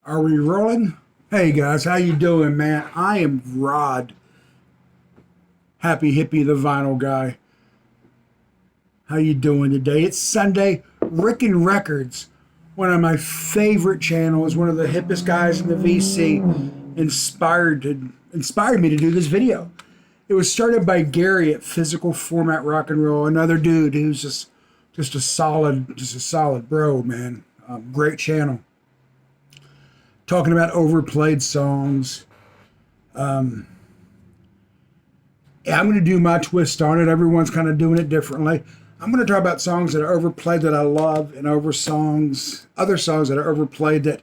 Are we rolling? Hey guys, how you doing, man? I am Rod, Happy Hippie the Vinyl Guy. How you doing today? It's Sunday. Ricken Records, one of my favorite channels, one of the hippest guys in the VC, inspired me to do this video. It was started by Gary at Physical Format Rock and Roll, another dude who's just a solid bro, man. Great channel. Talking about overplayed songs. Yeah, I'm going to do my twist on it. Everyone's kind of doing it differently. I'm going to talk about songs that are overplayed that I love, and other songs that are overplayed that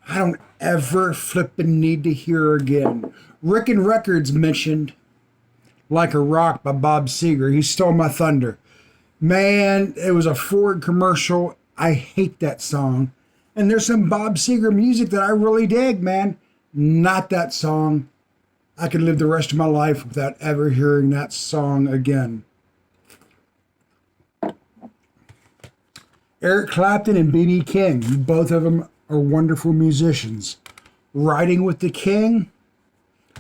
I don't ever flippin' need to hear again. Ricken Records mentioned Like a Rock by Bob Seger. He stole my thunder. Man, it was a Ford commercial. I hate that song. And there's some Bob Seger music that I really dig, man. Not that song. I could live the rest of my life without ever hearing that song again. Eric Clapton and B.B. King, both of them are wonderful musicians. Riding with the King,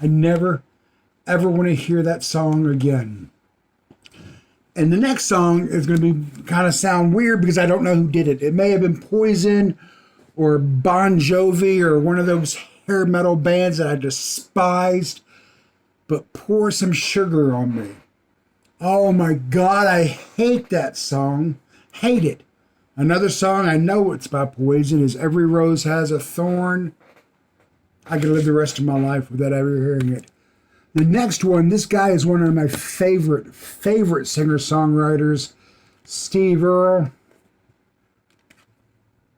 I never, ever want to hear that song again. And the next song is going to be kind of sound weird because I don't know who did it. It may have been Poison or Bon Jovi or one of those hair metal bands that I despised. But Pour Some Sugar on Me. Oh my God, I hate that song. Hate it. Another song I know it's by Poison is Every Rose Has a Thorn. I could live the rest of my life without ever hearing it. The next one, this guy is one of my favorite singer-songwriters, Steve Earle.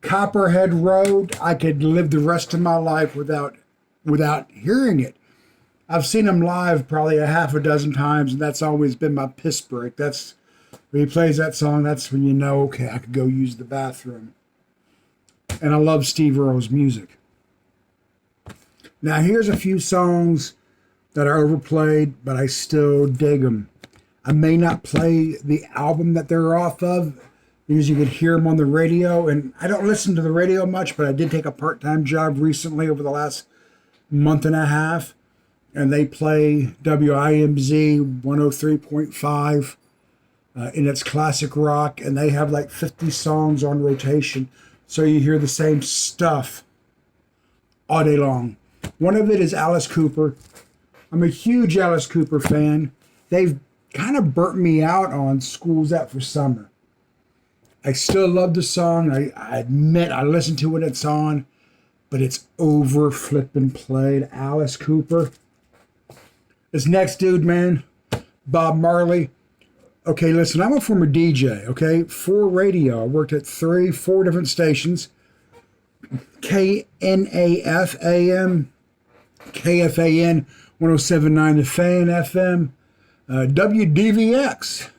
Copperhead Road, I could live the rest of my life without hearing it. I've seen him live probably a half a dozen times, and that's always been my piss break. That's when he plays that song, that's when you know, okay, I could go use the bathroom. And I love Steve Earle's music. Now, here's a few songs that are overplayed, but I still dig them. I may not play the album that they're off of because you could hear them on the radio, and I don't listen to the radio much, but I did take a part-time job recently over the last month and a half, and they play WIMZ 103.5 in its classic rock, and they have like 50 songs on rotation, so you hear the same stuff all day long. One of it is Alice Cooper. I'm a huge Alice Cooper fan. They've kind of burnt me out on School's Out for Summer. I still love the song. I admit I listen to it, it's on, but it's over flippin' played. Alice Cooper. This next dude, man, Bob Marley. Okay, listen, I'm a former DJ, okay? For radio. I worked at 4 different stations. KNAF AM, KFAN 107.9 The Fan FM, WDVX,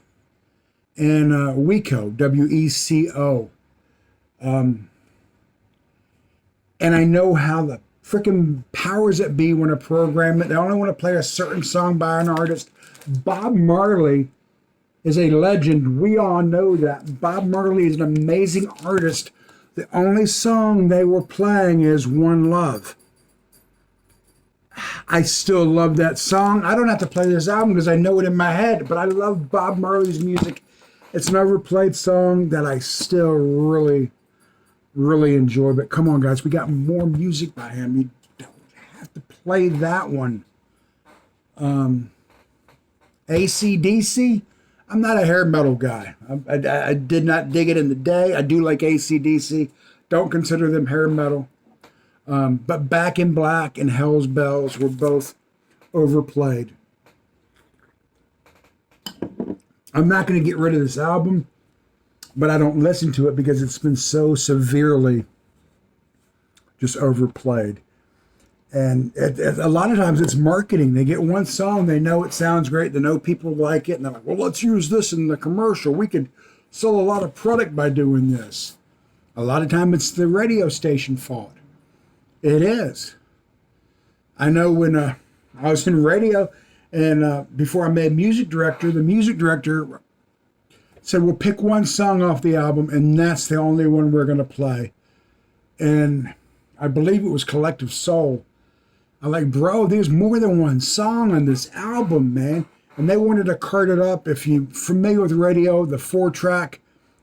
and WECO, WECO. And I know how the freaking powers that be want to program it. They only want to play a certain song by an artist. Bob Marley is a legend. We all know that. Bob Marley is an amazing artist. The only song they were playing is One Love. I still love that song. I don't have to play this album because I know it in my head, but I love Bob Marley's music. It's an overplayed song that I still really enjoy. But come on, guys, we got more music by him. You don't have to play that one. AC/DC. I'm not a hair metal guy. I did not dig it in the day. I do like AC/DC. Don't consider them hair metal. But Back in Black and Hell's Bells were both overplayed. I'm not going to get rid of this album, but I don't listen to it because it's been so severely just overplayed. And a lot of times it's marketing. They get one song, they know it sounds great, they know people like it, and they're like, well, let's use this in the commercial. We could sell a lot of product by doing this. A lot of time it's the radio station fault. It is. I know when I was in radio, and before I made music director, the music director said, we'll pick one song off the album, and that's the only one we're going to play. And I believe it was Collective Soul. I'm like, bro, there's more than one song on this album, man. And they wanted to cut it up. If you're familiar with radio, the 4-track,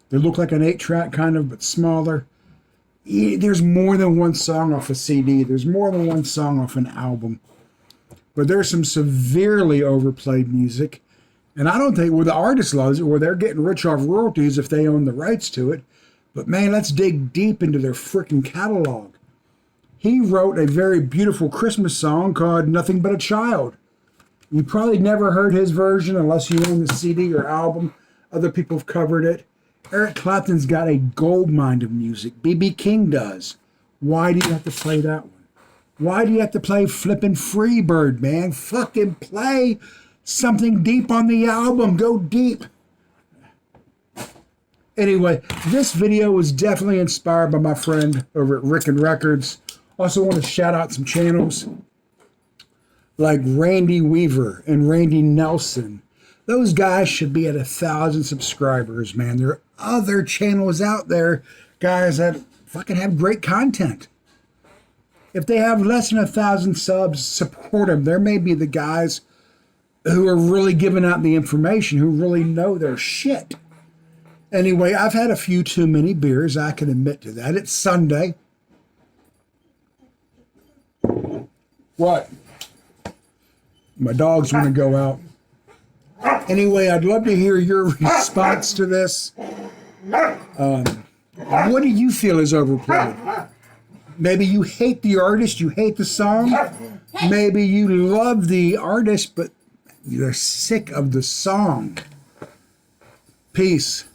they look like an 8-track kind of, but smaller. There's more than one song off a CD. There's more than one song off an album. But there's some severely overplayed music. And I don't think, well, the artist loves it, or they're getting rich off royalties if they own the rights to it. But man, let's dig deep into their freaking catalog. He wrote a very beautiful Christmas song called Nothing But a Child. You probably never heard his version unless you own the CD or album. Other people have covered it. Eric Clapton's got a gold mine of music. B.B. King does. Why do you have to play that one? Why do you have to play Flippin' Freebird, man? Fucking play something deep on the album. Go deep. Anyway, this video was definitely inspired by my friend over at Rick and Records. Also want to shout out some channels like Randy Weaver and Randy Nelson. Those guys should be at 1,000 subscribers, man. There are other channels out there, guys, that fucking have great content. If they have less than 1,000 subs, support them. There may be the guys who are really giving out the information, who really know their shit. Anyway, I've had a few too many beers. I can admit to that. It's Sunday. What? My dogs want to go out. Anyway, I'd love to hear your response to this. What do you feel is overplayed? Maybe you hate the artist, you hate the song. Maybe you love the artist, but you're sick of the song. Peace.